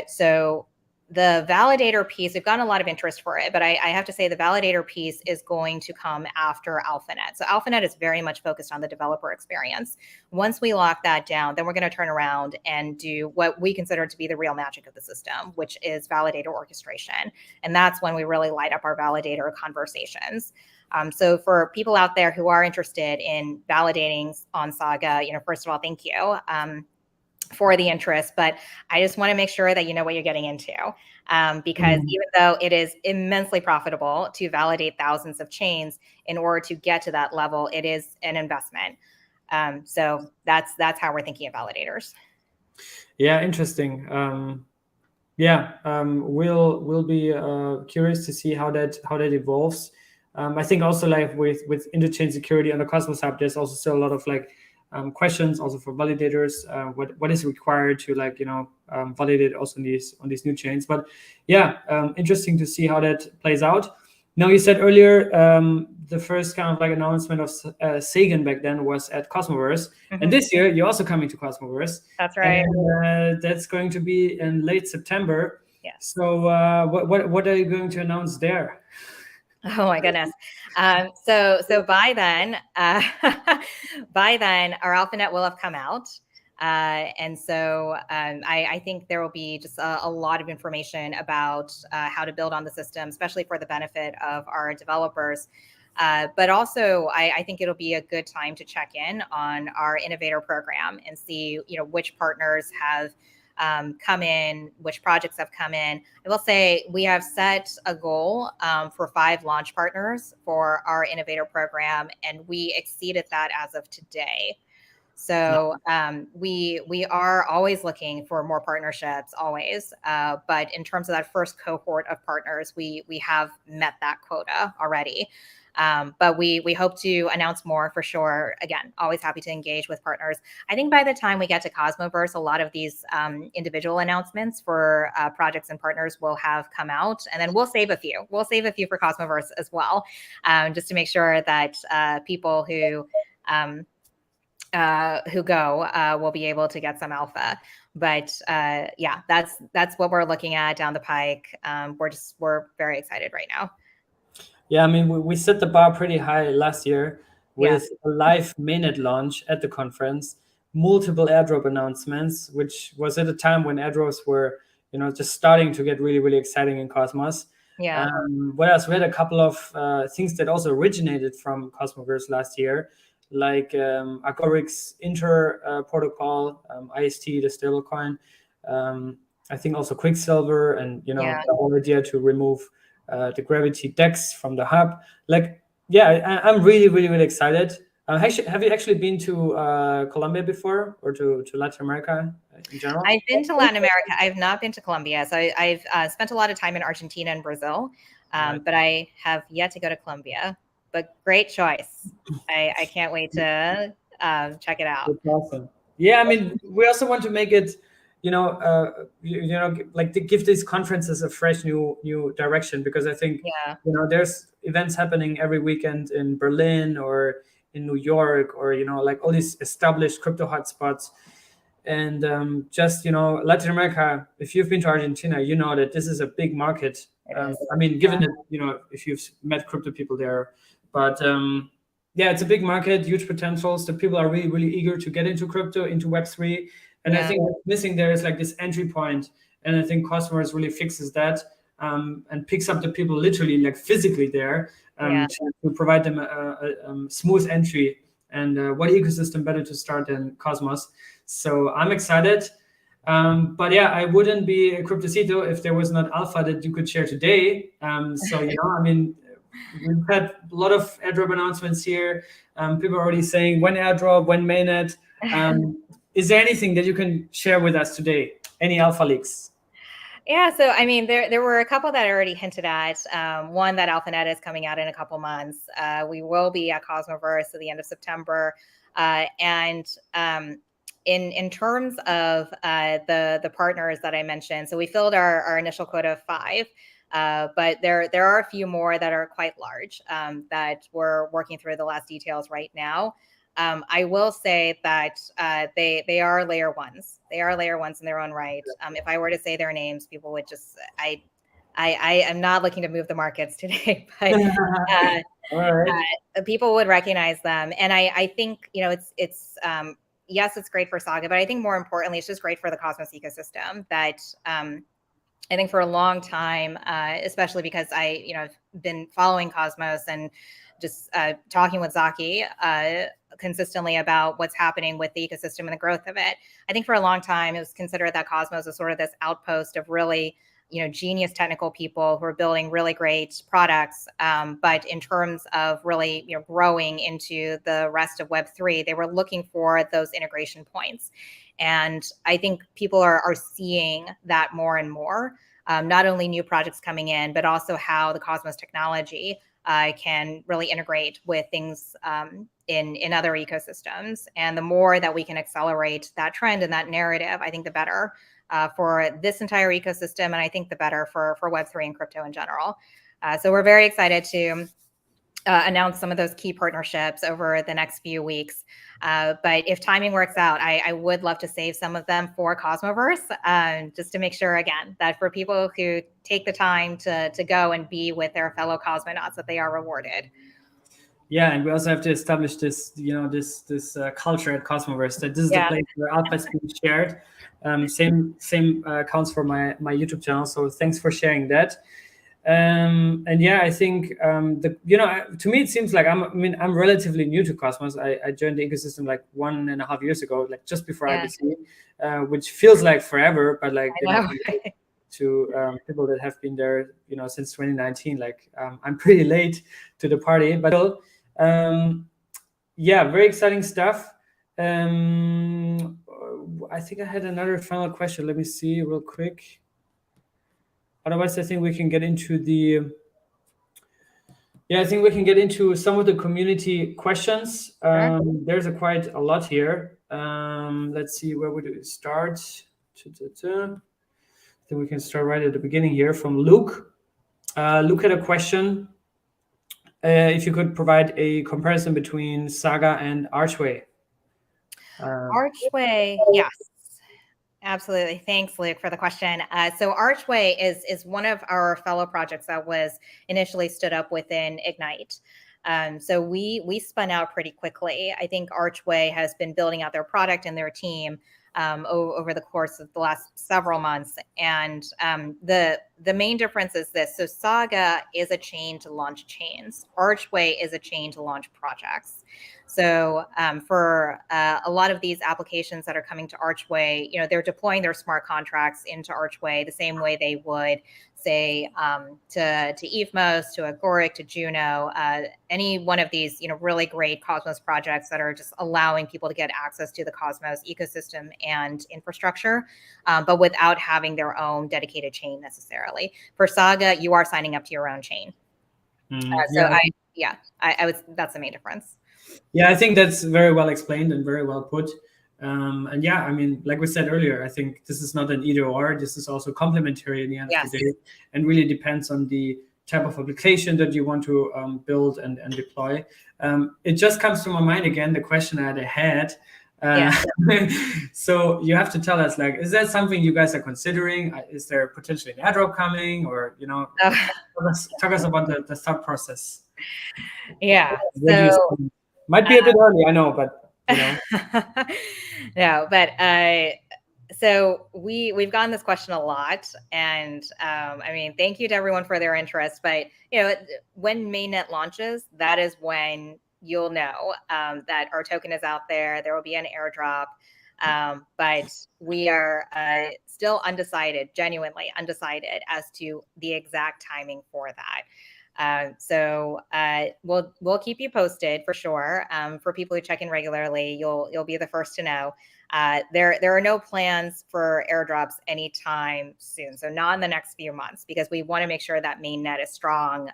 So the validator piece, we've gotten a lot of interest for it, but I have to say the validator piece is going to come after AlphaNet. So AlphaNet is very much focused on the developer experience. Once we lock that down, then we're going to turn around and do what we consider to be the real magic of the system, which is validator orchestration. And that's when we really light up our validator conversations. So for people out there who are interested in validating on Saga, first of all, thank you for the interest, but I just want to make sure that you know what you're getting into, because even though it is immensely profitable to validate thousands of chains, in order to get to that level, it is an investment. So that's how we're thinking of validators. Yeah, interesting. We'll be curious to see how that evolves. I think also like with interchain security on the Cosmos Hub, there's also still a lot of like questions also for validators. What is required to validate also on these new chains? But interesting to see how that plays out. Now, you said earlier the first kind of like announcement of Sagan back then was at Cosmoverse, and this year you're also coming to Cosmoverse. That's right. And that's going to be in late September. Yeah. So what are you going to announce there? Oh my goodness. So by then, our AlphaNet will have come out. And so I think there will be just a lot of information about how to build on the system, especially for the benefit of our developers. But also, I think it'll be a good time to check in on our innovator program and see, which partners have come in, which projects have come in. I will say we have set a goal for 5 launch partners for our innovator program, and we exceeded that as of today. So we are always looking for more partnerships, always. But in terms of that first cohort of partners, we have met that quota already. But we hope to announce more for sure. Again, always happy to engage with partners. I think by the time we get to Cosmoverse, a lot of these individual announcements for projects and partners will have come out, and then we'll save a few. We'll save a few for Cosmoverse as well, just to make sure that people who go will be able to get some alpha. But yeah, that's what we're looking at down the pike. We're very excited right now. Yeah, I mean, we set the bar pretty high last year with a live mainnet launch at the conference, multiple airdrop announcements, which was at a time when airdrops were, just starting to get really, really exciting in Cosmos. Yeah. What else? We had a couple of things that also originated from Cosmoverse last year, like Agoric's Inter protocol, IST, the stablecoin. I think also Quicksilver, and the whole idea to remove the gravity DEX from the hub. I'm really, really, really excited. Have you actually been to Colombia before, or to Latin America in general? I've been to Latin America. I've not been to Colombia. So I've spent a lot of time in Argentina and Brazil, but I have yet to go to Colombia. But great choice. I can't wait to check it out. That's awesome. Yeah, I mean, we also want to make it, like to give these conferences a fresh new direction, because I think there's events happening every weekend in Berlin or in New York, or like all these established crypto hotspots, and just Latin America. If you've been to Argentina, you know that this is a big market. I mean, given that if you've met crypto people there, but it's a big market, huge potentials. The people are really, really eager to get into crypto, into Web3. And I think what's missing there is like this entry point. And I think Cosmoverse really fixes that, and picks up the people literally, like physically there, to provide them a smooth entry. And what ecosystem better to start than Cosmos? So I'm excited. But yeah, I wouldn't be a Cryptocito if there was not alpha that you could share today. I mean, we've had a lot of airdrop announcements here. People are already saying when airdrop, when mainnet. Is there anything that you can share with us today? Any alpha leaks? Yeah, so I mean, there were a couple that I already hinted at. One, that AlphaNet is coming out in a couple months. We will be at Cosmoverse at the end of September, and in terms of the partners that I mentioned, so we filled our initial quota of 5. But there are a few more that are quite large that we're working through the last details right now. I will say that they are layer ones. They are layer ones in their own right. If I were to say their names, people would just I am not looking to move the markets today, but people would recognize them. And I think it's yes, it's great for Saga, but I think more importantly, it's just great for the Cosmos ecosystem. That I think for a long time, especially because I've been following Cosmos and just talking with Zaki consistently about what's happening with the ecosystem and the growth of it. I think for a long time, it was considered that Cosmos was sort of this outpost of really, genius technical people who are building really great products. But in terms of really, growing into the rest of Web3, they were looking for those integration points. And I think people are seeing that more and more, not only new projects coming in, but also how the Cosmos technology can really integrate with things in other ecosystems. And the more that we can accelerate that trend and that narrative, I think the better for this entire ecosystem. And I think the better for Web3 and crypto in general. So we're very excited to announce some of those key partnerships over the next few weeks. But if timing works out, I would love to save some of them for Cosmoverse, just to make sure, again, that for people who take the time to go and be with their fellow cosmonauts, that they are rewarded. Yeah, and we also have to establish this, this culture at Cosmoverse, that this is the place where alpha is being shared. Same counts for my YouTube channel. So thanks for sharing that. And yeah, I think to me it seems like I'm relatively new to Cosmos. I joined the ecosystem like 1.5 years ago, like just before IBC, which feels like forever, but like to people that have been there, since 2019, like I'm pretty late to the party, but still, very exciting stuff. I think I had another final question. Let me see real quick. Otherwise, I think we can get into I think we can get into some of the community questions. Sure. There's quite a lot here. Let's see, where would we start? I think we can start right at the beginning here from Luke. Luke had a question. If you could provide a comparison between Saga and Archway. Archway, yes. Absolutely. Thanks, Luke, for the question. So Archway is one of our fellow projects that was initially stood up within Ignite. So we spun out pretty quickly. I think Archway has been building out their product and their team over the course of the last several months. And the main difference is this. So Saga is a chain to launch chains. Archway is a chain to launch projects. So for a lot of these applications that are coming to Archway, they're deploying their smart contracts into Archway the same way they would, say, to Evmos, to Agoric, to JUNO, any one of these, really great Cosmos projects that are just allowing people to get access to the Cosmos ecosystem and infrastructure, but without having their own dedicated chain necessarily. For Saga, you are signing up to your own chain. I would, that's the main difference. Yeah, I think that's very well explained and very well put. And yeah, I mean, like we said earlier, I think this is not an either or. This is also complementary in the end of the day, and really depends on the type of application that you want to build and deploy. It just comes to my mind again, the question that I had. So you have to tell us, like, is that something you guys are considering? Is there potentially an airdrop coming, or talk us about the thought process? Yeah, so might be a bit early, I know, but no, but so we've gotten this question a lot, and I mean, thank you to everyone for their interest. But when mainnet launches, that is when you'll know that our token is out there. There will be an airdrop, but we are still undecided, genuinely undecided as to the exact timing for that. So we'll keep you posted for sure. For people who check in regularly, you'll be the first to know. There are no plans for airdrops anytime soon, so not in the next few months, because we want to make sure that mainnet is strong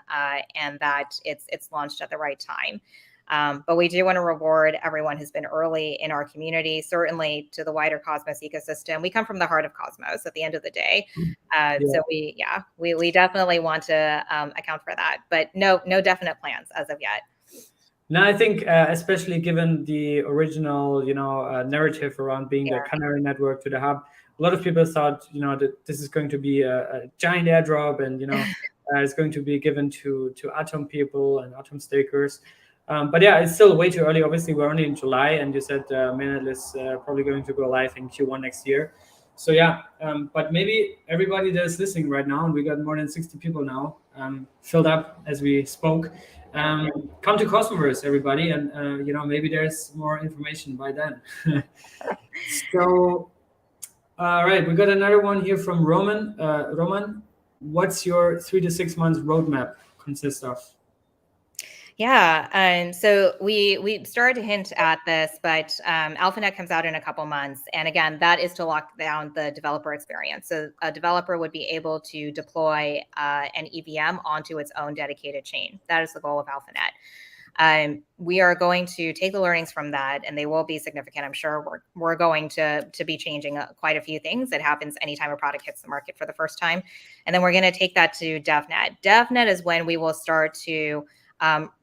and that it's launched at the right time. But we do want to reward everyone who's been early in our community, certainly to the wider Cosmos ecosystem. We come from the heart of Cosmos at the end of the day. So we definitely want to account for that, but no definite plans as of yet. No, I think especially given the original, narrative around being the canary network to the hub, a lot of people thought, that this is going to be a giant airdrop, and it's going to be given to Atom people and Atom stakers. But yeah, it's still way too early. Obviously, we're only in July, and you said mainnet is probably going to go live in Q1 next year. So yeah, but maybe everybody that's listening right now, and we got more than 60 people now filled up as we spoke. Come to Cosmoverse, everybody, and maybe there's more information by then. So, all right, we got another one here from Roman. Roman, what's your 3 to 6 months roadmap consist of? Yeah, so we started to hint at this, but AlphaNet comes out in a couple months. And again, that is to lock down the developer experience. So a developer would be able to deploy an EVM onto its own dedicated chain. That is the goal of AlphaNet. We are going to take the learnings from that, and they will be significant. I'm sure we're going to be changing quite a few things. That happens anytime a product hits the market for the first time. And then we're going to take that to DevNet. DevNet is when we will start to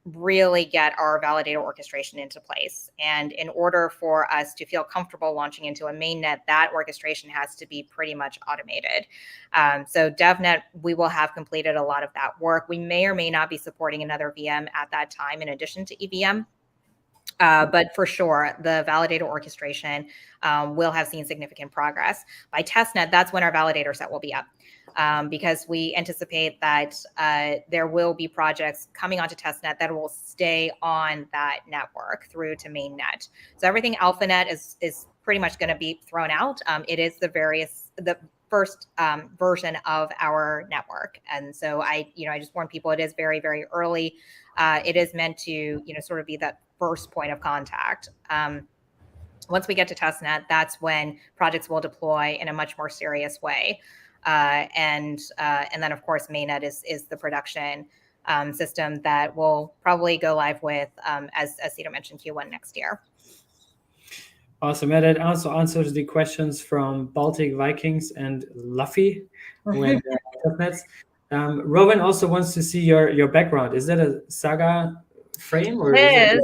really get our validator orchestration into place. And in order for us to feel comfortable launching into a mainnet, that orchestration has to be pretty much automated. So DevNet, we will have completed a lot of that work. We may or may not be supporting another VM at that time in addition to EVM. But for sure, the validator orchestration will have seen significant progress. By testnet, that's when our validator set will be up. Because we anticipate that there will be projects coming onto testnet that will stay on that network through to mainnet. So everything AlphaNet is pretty much going to be thrown out. It is the first version of our network, and so I just warn people, it is very, very early. It is meant to sort of be that first point of contact. once we get to testnet, that's when projects will deploy in a much more serious way. And then, of course, mainnet is the production system that we'll probably go live with, as Cito mentioned, Q1 next year. Awesome. And that also answers the questions from Baltic Vikings and Luffy when testnets. Robin also wants to see your background. Is that a Saga frame or it is?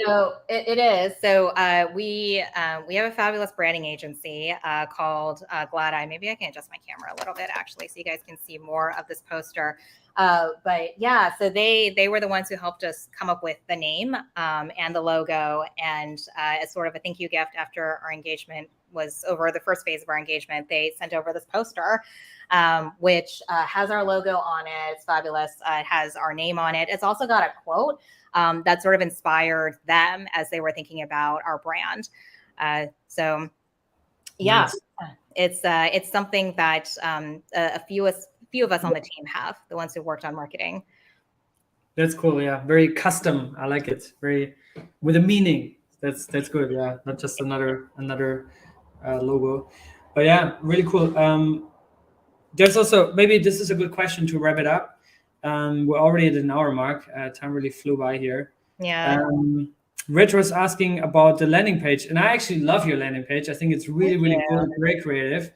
So it is. So we have a fabulous branding agency called Glad Eye. Maybe I can adjust my camera a little bit actually, so you guys can see more of this poster. But yeah, so they were the ones who helped us come up with the name and the logo, and as sort of a thank you gift after our engagement was over, the first phase of our engagement, they sent over this poster, which has our logo on it. It's fabulous. It has our name on it. It's also got a quote that sort of inspired them as they were thinking about our brand. So yeah, nice. It's something that a few of us on the team have, the ones who worked on marketing. That's cool. Yeah, very custom. I like it. Very with a meaning. That's good. Yeah, not just another logo. But yeah, really cool. There's also, maybe this is a good question to wrap it up. We're already at an hour mark. Time really flew by here. Yeah. Rich was asking about the landing page, and I actually love your landing page. I think it's really cool, very creative.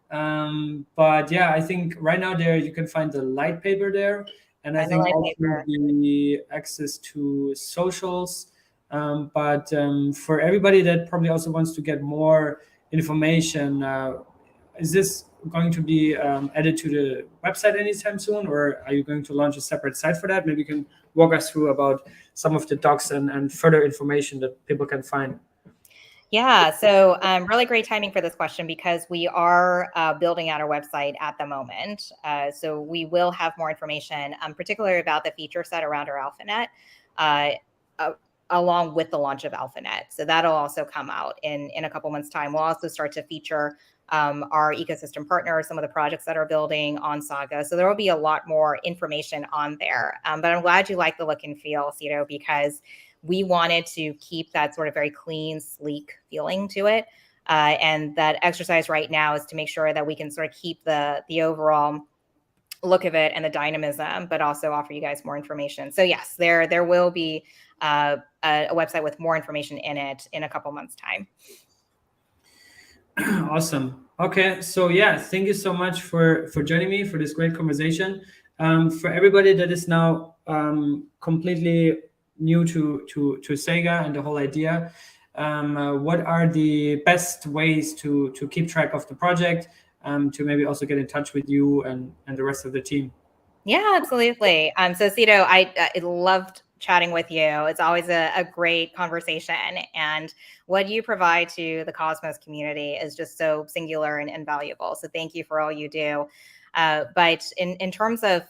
But yeah, I think right now there you can find the light paper there, and I think also the access to socials. But for everybody that probably also wants to get more information, is this going to be added to the website anytime soon, or are you going to launch a separate site for that? Maybe you can walk us through about some of the docs and further information that people can find. Yeah, so really great timing for this question, because we are building out our website at the moment. So we will have more information, particularly about the feature set around our AlphaNet, along with the launch of AlphaNet. So that'll also come out in a couple months' time. We'll also start to feature our ecosystem partners, some of the projects that are building on Saga. So there will be a lot more information on there. But I'm glad you like the look and feel, Cito, because we wanted to keep that sort of very clean, sleek feeling to it. And that exercise right now is to make sure that we can sort of keep the overall look of it and the dynamism, but also offer you guys more information. So yes, there will be a website with more information in it in a couple months' time. Awesome. Okay, so yeah, thank you so much for joining me for this great conversation. For everybody that is now completely new to Saga and the whole idea, what are the best ways to keep track of the project, to maybe also get in touch with you and the rest of the team? Yeah, absolutely. So Cito, I loved chatting with you. It's always a great conversation, and what you provide to the Cosmos community is just so singular and valuable. So thank you for all you do. But in terms of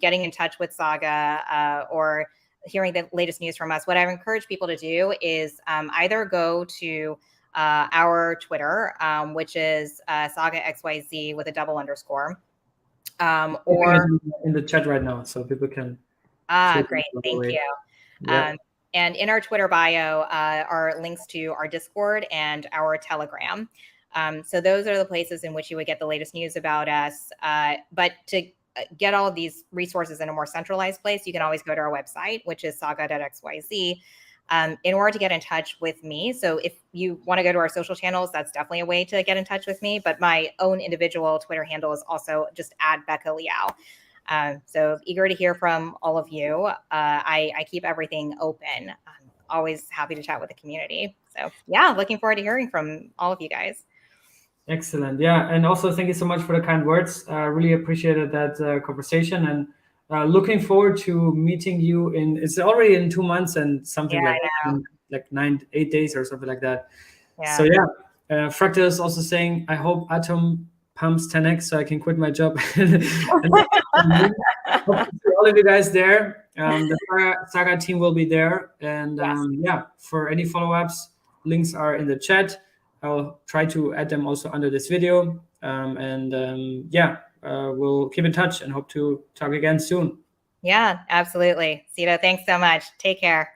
getting in touch with Saga or hearing the latest news from us, what I encourage people to do is either go to our Twitter, which is Saga XYZ with a double underscore, or in the chat right now, so people can. Great, thank you. Yeah. And in our Twitter bio are links to our Discord and our Telegram. So those are the places in which you would get the latest news about us. But to get all of these resources in a more centralized place, you can always go to our website, which is saga.xyz, in order to get in touch with me. So if you want to go to our social channels, that's definitely a way to get in touch with me. But my own individual Twitter handle is also just @BeccaLiao. So eager to hear from all of you. I keep everything open. I'm always happy to chat with the community. So yeah, looking forward to hearing from all of you guys. Excellent. Yeah. And also thank you so much for the kind words. Really appreciated that conversation, and looking forward to meeting you it's already in 2 months and something like 8 days or something like that. Yeah. So yeah, Fractal is also saying, I hope Atom pumps 10x so I can quit my job. And all of you guys there. The Saga team will be there. And yeah, for any follow-ups, links are in the chat. I'll try to add them also under this video. Yeah, we'll keep in touch and hope to talk again soon. Yeah, absolutely. Cito, thanks so much. Take care.